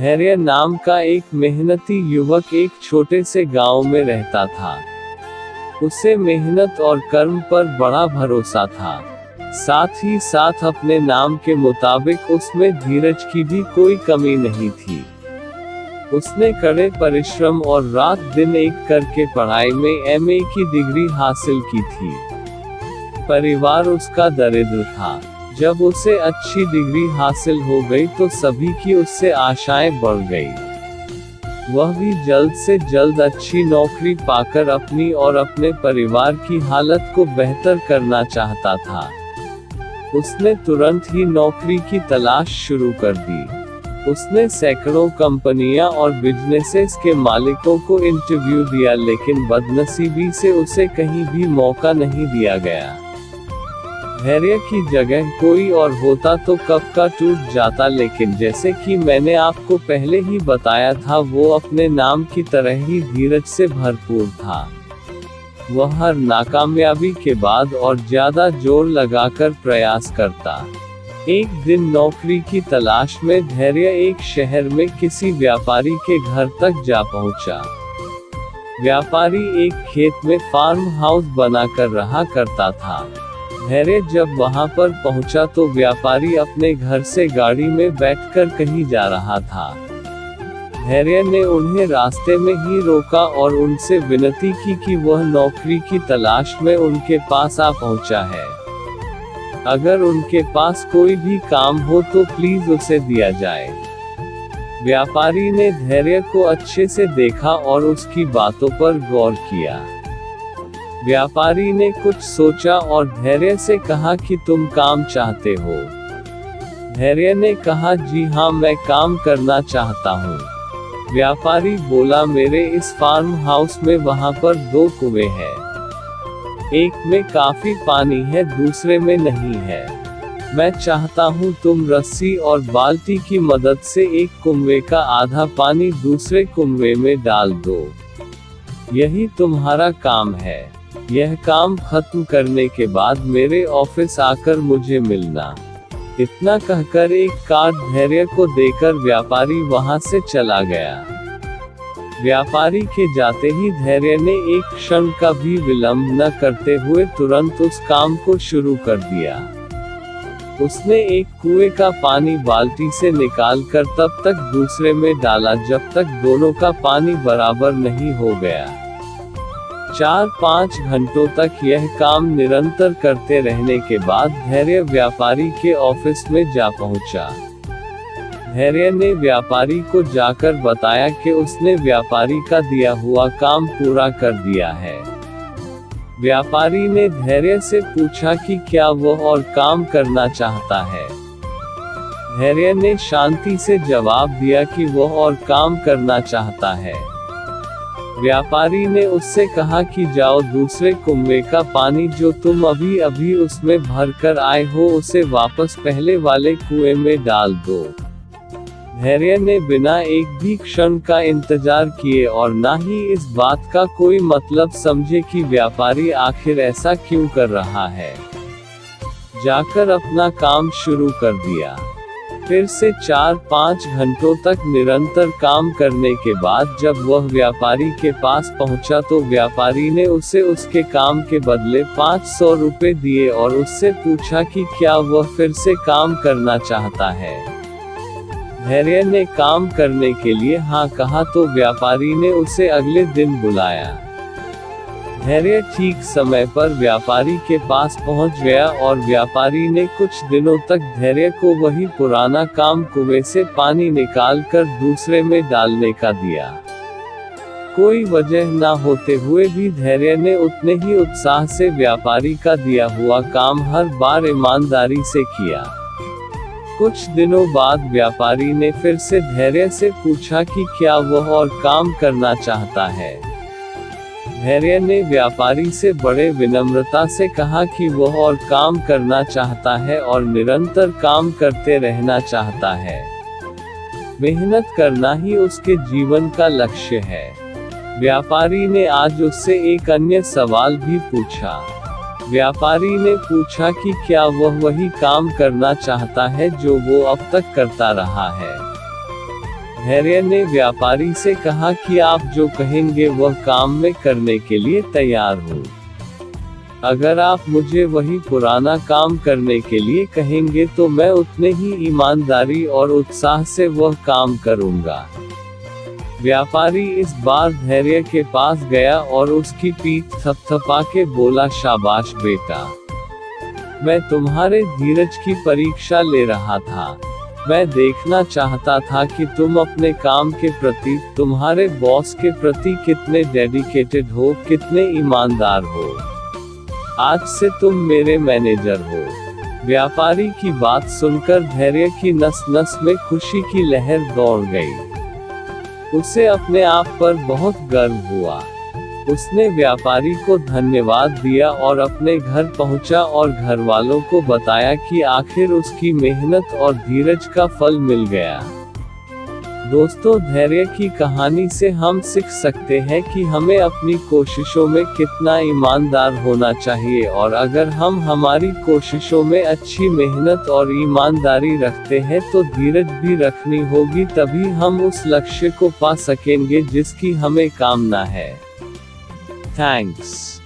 धैर्य नाम का एक मेहनती युवक एक छोटे से गांव में रहता था। उसे मेहनत और कर्म पर बड़ा भरोसा था। साथ ही साथ अपने नाम के मुताबिक उसमें धीरज की भी कोई कमी नहीं थी। उसने कड़े परिश्रम और रात दिन एक करके पढ़ाई में एमए की डिग्री हासिल की थी। परिवार उसका दरिद्र था। जब उसे अच्छी डिग्री हासिल हो गई तो सभी की उससे आशाएं बढ़ गई। वह भी जल्द से जल्द अच्छी नौकरी पाकर अपनी और अपने परिवार की हालत को बेहतर करना चाहता था। उसने तुरंत ही नौकरी की तलाश शुरू कर दी। उसने सैकड़ों कंपनियां और बिजनेसेस के मालिकों को इंटरव्यू दिया, लेकिन बदनसीबी से उसे कहीं भी मौका नहीं दिया गया। धैर्य की जगह कोई और होता तो कब का टूट जाता, लेकिन जैसे कि मैंने आपको पहले ही बताया था, वो अपने नाम की तरह ही धीरज से भरपूर था। वह हर नाकामयाबी के बाद और ज्यादा जोर लगाकर प्रयास करता। एक दिन नौकरी की तलाश में धैर्य एक शहर में किसी व्यापारी के घर तक जा पहुंचा। व्यापारी एक खेत में फार्म हाउस बनाकर रहा करता था। धैर्य जब वहां पर पहुंचा तो व्यापारी अपने घर से गाड़ी में बैठकर कहीं जा रहा था। धैर्य ने उन्हें रास्ते में ही रोका और उनसे विनती की कि वह नौकरी की तलाश में उनके पास आ पहुंचा है। अगर उनके पास कोई भी काम हो तो प्लीज उसे दिया जाए। व्यापारी ने धैर्य को अच्छे से देखा और उसकी बातों पर गौर किया। व्यापारी ने कुछ सोचा और धैर्य से कहा कि तुम काम चाहते हो। धैर्य ने कहा, जी हाँ, मैं काम करना चाहता हूँ। व्यापारी बोला, मेरे इस फार्म हाउस में वहाँ पर 2 कुएं हैं। एक में काफी पानी है, दूसरे में नहीं है। मैं चाहता हूँ तुम रस्सी और बाल्टी की मदद से एक कुएं का आधा पानी दूसरे कुएं में डाल दो। यही तुम्हारा काम है। यह काम खत्म करने के बाद मेरे ऑफिस आकर मुझे मिलना। इतना कहकर एक कार्ड धैर्य को देकर व्यापारी वहां से चला गया। व्यापारी के जाते ही धैर्य ने एक क्षण का भी विलंब न करते हुए तुरंत उस काम को शुरू कर दिया। उसने एक कुएं का पानी बाल्टी से निकालकर तब तक दूसरे में डाला जब तक दोनों का पानी बराबर नहीं हो गया। 4-5 घंटों तक यह काम निरंतर करते रहने के बाद धैर्य व्यापारी के ऑफिस में जा पहुंचा। धैर्य ने व्यापारी को जाकर बताया कि उसने व्यापारी का दिया हुआ काम पूरा कर दिया है। व्यापारी ने धैर्य से पूछा कि क्या वह और काम करना चाहता है। धैर्य ने शांति से जवाब दिया कि वह और काम करना चाहता है। व्यापारी ने उससे कहा कि जाओ दूसरे कुएं का पानी जो तुम अभी अभी उसमें भर कर आए हो उसे वापस पहले वाले कुएं में डाल दो। धैर्य ने बिना एक भी क्षण का इंतजार किए और ना ही इस बात का कोई मतलब समझे कि व्यापारी आखिर ऐसा क्यों कर रहा है, जाकर अपना काम शुरू कर दिया। फिर से 4-5 घंटों तक निरंतर काम करने के बाद जब वह व्यापारी के पास पहुंचा तो व्यापारी ने उसे उसके काम के बदले 500 रुपए दिए और उससे पूछा कि क्या वह फिर से काम करना चाहता है। धैर्य ने काम करने के लिए हाँ कहा तो व्यापारी ने उसे अगले दिन बुलाया। धैर्य ठीक समय पर व्यापारी के पास पहुंच गया और व्यापारी ने कुछ दिनों तक धैर्य को वही पुराना काम कुएं से पानी निकालकर दूसरे में डालने का दिया। कोई वजह न होते हुए भी धैर्य ने उतने ही उत्साह से व्यापारी का दिया हुआ काम हर बार ईमानदारी से किया। कुछ दिनों बाद व्यापारी ने फिर से धैर्य से पूछा कि क्या वह और काम करना चाहता है। धैर्य ने व्यापारी से बड़े विनम्रता से कहा कि वह और काम करना चाहता है और निरंतर काम करते रहना चाहता है। मेहनत करना ही उसके जीवन का लक्ष्य है। व्यापारी ने आज उससे एक अन्य सवाल भी पूछा। व्यापारी ने पूछा कि क्या वह वही काम करना चाहता है जो वो अब तक करता रहा है। धैर्य ने व्यापारी से कहा कि आप जो कहेंगे वह काम मैं करने के लिए तैयार हूँ। अगर आप मुझे वही पुराना काम करने के लिए कहेंगे तो मैं उतने ही ईमानदारी और उत्साह से वह काम करूँगा। व्यापारी इस बार धैर्य के पास गया और उसकी पीठ थपथपा के बोला, शाबाश बेटा, मैं तुम्हारे धीरज की परीक्षा ले रहा था। मैं देखना चाहता था कि तुम अपने काम के प्रति, तुम्हारे बॉस के प्रति कितने डेडिकेटेड हो, कितने ईमानदार हो। आज से तुम मेरे मैनेजर हो। व्यापारी की बात सुनकर धैर्य की नस नस में खुशी की लहर दौड़ गई। उसे अपने आप पर बहुत गर्व हुआ। उसने व्यापारी को धन्यवाद दिया और अपने घर पहुंचा और घरवालों को बताया कि आखिर उसकी मेहनत और धीरज का फल मिल गया। दोस्तों, धैर्य की कहानी से हम सीख सकते हैं कि हमें अपनी कोशिशों में कितना ईमानदार होना चाहिए, और अगर हम हमारी कोशिशों में अच्छी मेहनत और ईमानदारी रखते हैं तो धीरज भी रखनी होगी, तभी हम उस लक्ष्य को पा सकेंगे जिसकी हमें कामना है। थैंक्स।